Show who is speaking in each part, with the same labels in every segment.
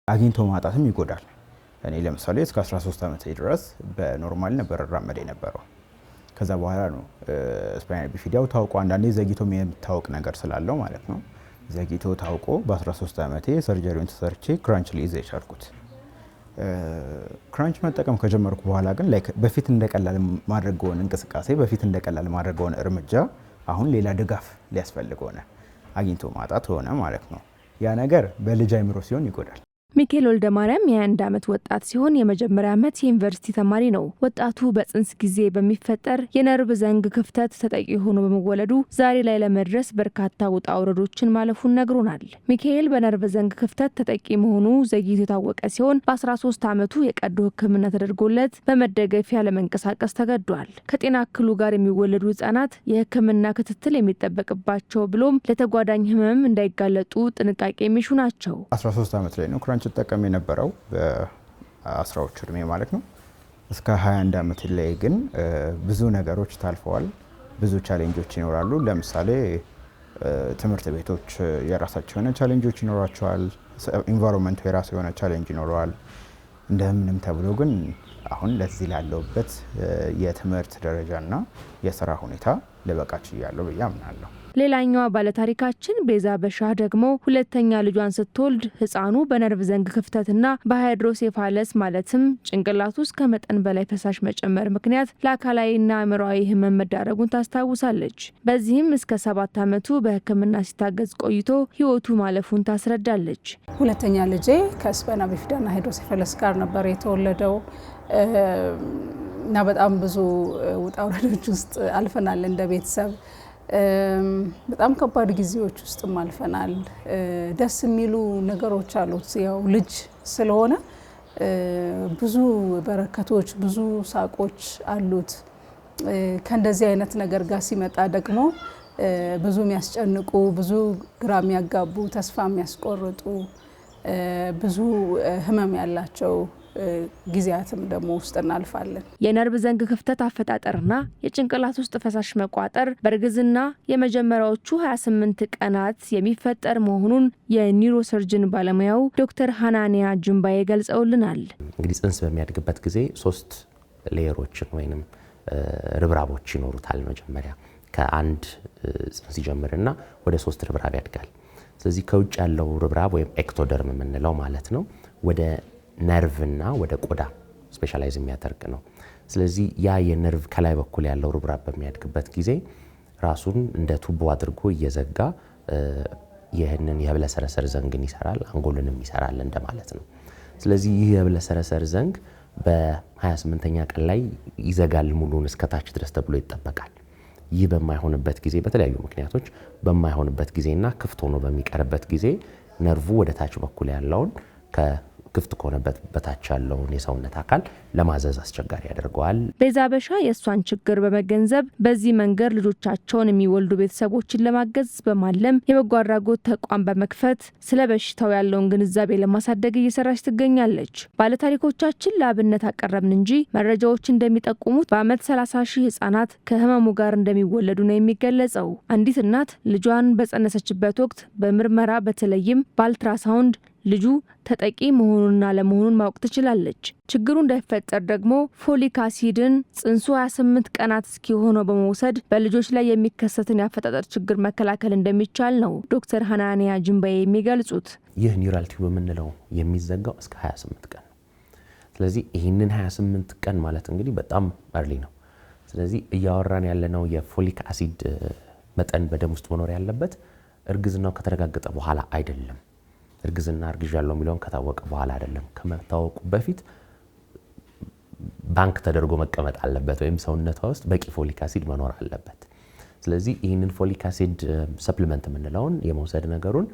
Speaker 1: አግኝቶ ማጣትም ይጎዳል። እኔ ለምሳሌ እስከ 13 ዓመት ድረስ በኖርማል ነበር ራመድ የነበረው። ከዛ በኋላ ነው ስፓይናል ቢፊዳው ታውቆ አንዳንዴ ዘግይቶ የሚታወቅ ነገር ስላለው ማለት ነው። ዘግይቶ ታውቆ በ13 ዓመቴ ሰርጀሪውን ተሰርቼ ክራንች ሊይዝ የቻልኩት። ክራንች መጠቀም ከጀመርኩ በኋላ ግን ላይክ በፊት እንደቀላል ማድረግውን እንቅስቃሴ በፊት እንደቀላል ማድረግውን እርምጃ አሁን ሌላ ድጋፍ ሊያስፈልግ ሆነ። አግኝቶ ማጣት ሆነ ማለት ነው። ያ ነገር በልጅ አይምሮ ሲሆን ይጎዳል።
Speaker 2: ሚካኤል ወልደማርያም የ21 ዓመት ወጣት ሲሆን የመጀመሪያ ዓመት የዩኒቨርሲቲ ተማሪ ነው። ወጣቱ በጽንስ ጊዜ በሚፈጠር የነርቭ ዘንግ ክፍተት ተጠቂ ሆኖ በመወለዱ ዛሬ ላይ ለመድረስ በርካታ ውጣ ውረዶችን ማለፉን ነግሮናል። ሚካኤል በነርቭ ዘንግ ክፍተት ተጠቂ መሆኑ ዘግይቶ የታወቀ ሲሆን በ13 ዓመቱ የቀዶ ሕክምና ተደርጎለት በመደገፊያ ለመንቀሳቀስ ተገዷል። ከጤና እክሉ ጋር የሚወለዱ ህጻናት የሕክምና ክትትል የሚጠበቅባቸው ብሎም ለተጓዳኝ ህመም እንዳይጋለጡ ጥንቃቄ የሚሹ ናቸው።
Speaker 1: 13 ዓመት ላይ ነው ክራንች ተጠቀም የነበረው በ10ዎቹ እድሜ ማለት ነው። እስከ 21 ዓመት ላይ ግን ብዙ ነገሮች ታልፈዋል። ብዙ ቻሌንጆች ይኖራሉ። ለምሳሌ ትምህርት ቤቶች የራሳቸው የሆነ ቻሌንጆች ይኖራቸዋል። ኢንቫይሮንመንቱ የራሱ የሆነ ቻሌንጅ ይኖረዋል። እንደምንም ተብሎ ግን አሁን ለዚህ ላለውበት የትምህርት ደረጃና የስራ ሁኔታ ልበቃች እያለው ብዬ አምናለሁ።
Speaker 2: ሌላኛዋ ባለታሪካችን ቤዛ በሻህ ደግሞ ሁለተኛ ልጇን ስትወልድ ህፃኑ በነርቭ ዘንግ ክፍተትና በሃይድሮሴፋለስ ማለትም ጭንቅላት ውስጥ ከመጠን በላይ ፈሳሽ መጨመር ምክንያት ለአካላዊና አእምሯዊ ህመም መዳረጉን ታስታውሳለች። በዚህም እስከ 7 ዓመቱ በህክምና ሲታገዝ ቆይቶ ህይወቱ ማለፉን ታስረዳለች።
Speaker 3: ሁለተኛ ልጄ ከስፓይናል ቢፊዳና ሃይድሮሴፋለስ ጋር ነበር የተወለደው እና በጣም ብዙ ውጣ ውረዶች ውስጥ አልፈናል እንደ ቤተሰብ። በጣም ከባድ ጊዜዎች ውስጥም አልፈናል። ደስ የሚሉ ነገሮች አሉት። ያው ልጅ ስለሆነ ብዙ በረከቶች፣ ብዙ ሳቆች አሉት። ከእንደዚህ አይነት ነገር ጋር ሲመጣ ደግሞ ብዙ የሚያስጨንቁ፣ ብዙ ግራ የሚያጋቡ፣ ተስፋ የሚያስቆርጡ፣ ብዙ ህመም ያላቸው ጊዜያትም ደግሞ ውስጥ እናልፋለን።
Speaker 2: የነርቭ ዘንግ ክፍተት አፈጣጠርና የጭንቅላት ውስጥ ፈሳሽ መቋጠር በእርግዝና የመጀመሪያዎቹ 28 ቀናት የሚፈጠር መሆኑን የኒውሮሰርጅን ባለሙያው ዶክተር ሃናንያ ጅምባዬ ገልጸውልናል።
Speaker 4: እንግዲህ ጽንስ በሚያድግበት ጊዜ 3 ሌየሮችን ወይንም ርብራቦች ይኖሩታል። መጀመሪያ ከአንድ ጽንስ ይጀምርና ወደ 3 ርብራብ ያድጋል። ስለዚህ ከውጭ ያለው ርብራብ ወይም ኤክቶደርም የምንለው ማለት ነው ወደ ነርቭና ወደ ቆዳ ስፔሻላይዝ የሚያደርግ ነው። ስለዚህ ያ የነርቭ ከላይ በኩል ያለው ርብራብ በሚያድግበት ጊዜ ራሱን እንደ ቱቦ አድርጎ እየዘጋ ይህንን የህብለሰረሰር ዘንግን ይሰራል፣ አንጎልንም ይሰራል እንደማለት ነው። ስለዚህ ይህ የህብለሰረሰር ዘንግ በ28ኛ ቀን ላይ ይዘጋል ሙሉን እስከታች ድረስ ተብሎ ይጠበቃል። ይህ በማይሆንበት ጊዜ በተለያዩ ምክንያቶች በማይሆንበት ጊዜና ክፍት ሆኖ በሚቀርበት ጊዜ ነርቭ ወደ ታች በኩል ያለውን ክፍት ከሆነበት በታች ያለውን የሰውነት አካል ለማዘዝ አስቸጋሪ ያደርገዋል።
Speaker 2: ቤዛ በሻ የእሷን ችግር በመገንዘብ በዚህ መንገድ ልጆቻቸውን የሚወልዱ ቤተሰቦችን ለማገዝ በማለም የበጎ አድራጎት ተቋም በመክፈት ስለ በሽታው ያለውን ግንዛቤ ለማሳደግ እየሰራች ትገኛለች። ባለታሪኮቻችን ለአብነት አቀረብን እንጂ መረጃዎች እንደሚጠቁሙት በአመት 30,000 ህጻናት ከህመሙ ጋር እንደሚወለዱ ነው የሚገለጸው። አንዲት እናት ልጇን በጸነሰችበት ወቅት በምርመራ በተለይም በአልትራሳውንድ ልጁ ተጠቂ መሆኑንና ለመሆኑን ማወቅ ትችላለች። ችግሩ እንዳይፈጠር ደግሞ ፎሊክ አሲድን ጽንሱ 28 ቀናት እስኪሆነው በመውሰድ በልጆች ላይ የሚከሰትን የአፈጣጠር ችግር መከላከል እንደሚቻል ነው ዶክተር ሃናንያ ጅምባዬ የሚገልጹት።
Speaker 4: ይህ ኒውራል ቲዩብ የምንለው የሚዘጋው እስከ 28 ቀን። ስለዚህ ይህንን 28 ቀን ማለት እንግዲህ በጣም አርሊ ነው። ስለዚህ እያወራን ያለነው የፎሊክ አሲድ መጠን በደም ውስጥ መኖር ያለበት እርግዝናው ከተረጋገጠ በኋላ አይደለም። እርግዝና አርግዣለሁ የሚለውን ከታወቀ በኋላ አይደለም። ከመታወቁ በፊት ባንክ ተደርጎ መቀመጥ አለበት ወይም ሰውነቷ ውስጥ በቂ ፎሊክ አሲድ መኖር አለበት። ስለዚህ ይህንን ፎሊክ አሲድ ሰፕሊመንት የምንለውን የመውሰድ ነገሩን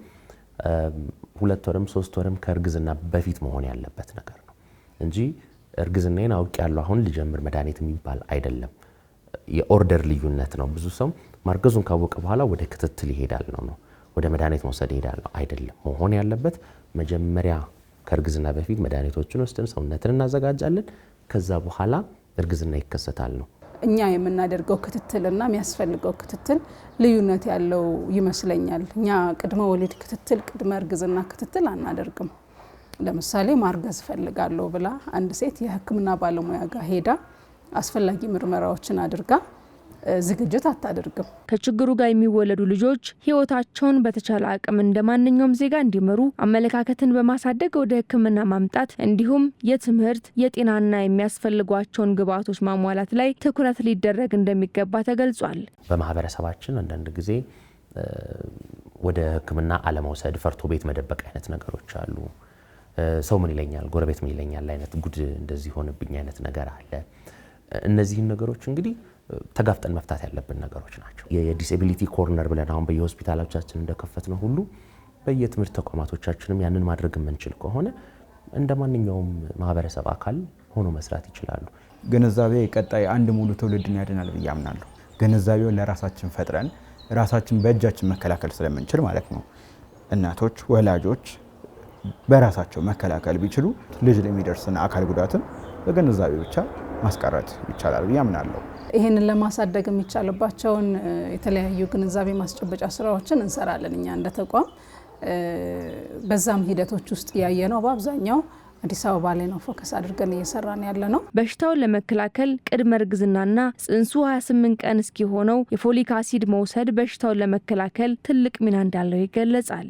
Speaker 4: 2 ወርም 3 ወርም ከእርግዝና በፊት መሆን ያለበት ነገር ነው እንጂ እርግዝናዬን አውቄያለሁ አሁን ልጀምር መድኃኒት የሚባል አይደለም። የኦርደር ልዩነት ነው። ብዙ ሰው ማርገዙን ካወቀ በኋላ ወደ ክትትል ይሄዳል ነው ወደ መድኃኒት መውሰድ ይሄዳል አይደለም። መሆን ያለበት መጀመሪያ ከእርግዝና በፊት መድኃኒቶችን ወስደን ሰውነትን እናዘጋጃለን። ከዛ በኋላ እርግዝና ይከሰታል ነው።
Speaker 3: እኛ የምናደርገው ክትትልና የሚያስፈልገው ክትትል ልዩነት ያለው ይመስለኛል። እኛ ቅድመ ወሊድ ክትትል፣ ቅድመ እርግዝና ክትትል አናደርግም። ለምሳሌ ማርገዝ ፈልጋለሁ ብላ አንድ ሴት የሕክምና ባለሙያ ጋር ሄዳ አስፈላጊ ምርመራዎችን አድርጋ ዝግጅት አታደርግም።
Speaker 2: ከችግሩ ጋር የሚወለዱ ልጆች ህይወታቸውን በተቻለ አቅም እንደማንኛውም ዜጋ እንዲመሩ አመለካከትን በማሳደግ ወደ ሕክምና ማምጣት እንዲሁም የትምህርት የጤናና የሚያስፈልጓቸውን ግብዓቶች ማሟላት ላይ ትኩረት ሊደረግ እንደሚገባ ተገልጿል።
Speaker 4: በማህበረሰባችን አንዳንድ ጊዜ ወደ ሕክምና አለመውሰድ ፈርቶ ቤት መደበቅ አይነት ነገሮች አሉ። ሰው ምን ይለኛል፣ ጎረቤት ምን ይለኛል አይነት ጉድ እንደዚህ ሆነብኝ አይነት ነገር አለ። እነዚህን ነገሮች እንግዲህ ተጋፍጠን መፍታት ያለብን ነገሮች ናቸው። የዲስኤቢሊቲ ኮርነር ብለን አሁን በየሆስፒታሎቻችን እንደከፈትነው ሁሉ በየትምህርት ተቋማቶቻችንም ያንን ማድረግ የምንችል ከሆነ እንደማንኛውም ማህበረሰብ አካል ሆኖ መስራት ይችላሉ።
Speaker 1: ግንዛቤ ቀጣይ አንድ ሙሉ ትውልድን ያድናል ብዬ አምናለሁ። ግንዛቤውን ለራሳችን ፈጥረን ራሳችን በእጃችን መከላከል ስለምንችል ማለት ነው። እናቶች፣ ወላጆች በራሳቸው መከላከል ቢችሉ ልጅ ለሚደርስና አካል ጉዳትን በግንዛቤ ብቻ ማስቀረት ይቻላል ብዬ አምናለሁ።
Speaker 3: ይህንን ለማሳደግ የሚቻልባቸውን የተለያዩ ግንዛቤ ማስጨበጫ ስራዎችን እንሰራለን እኛ እንደ ተቋም። በዛም ሂደቶች ውስጥ ያየነው በአብዛኛው አዲስ አበባ ላይ ነው ፎከስ አድርገን እየሰራን ያለ ነው።
Speaker 2: በሽታውን ለመከላከል ቅድመ እርግዝናና ጽንሱ 28 ቀን እስኪሆነው የፎሊክ አሲድ መውሰድ በሽታውን ለመከላከል ትልቅ ሚና እንዳለው ይገለጻል።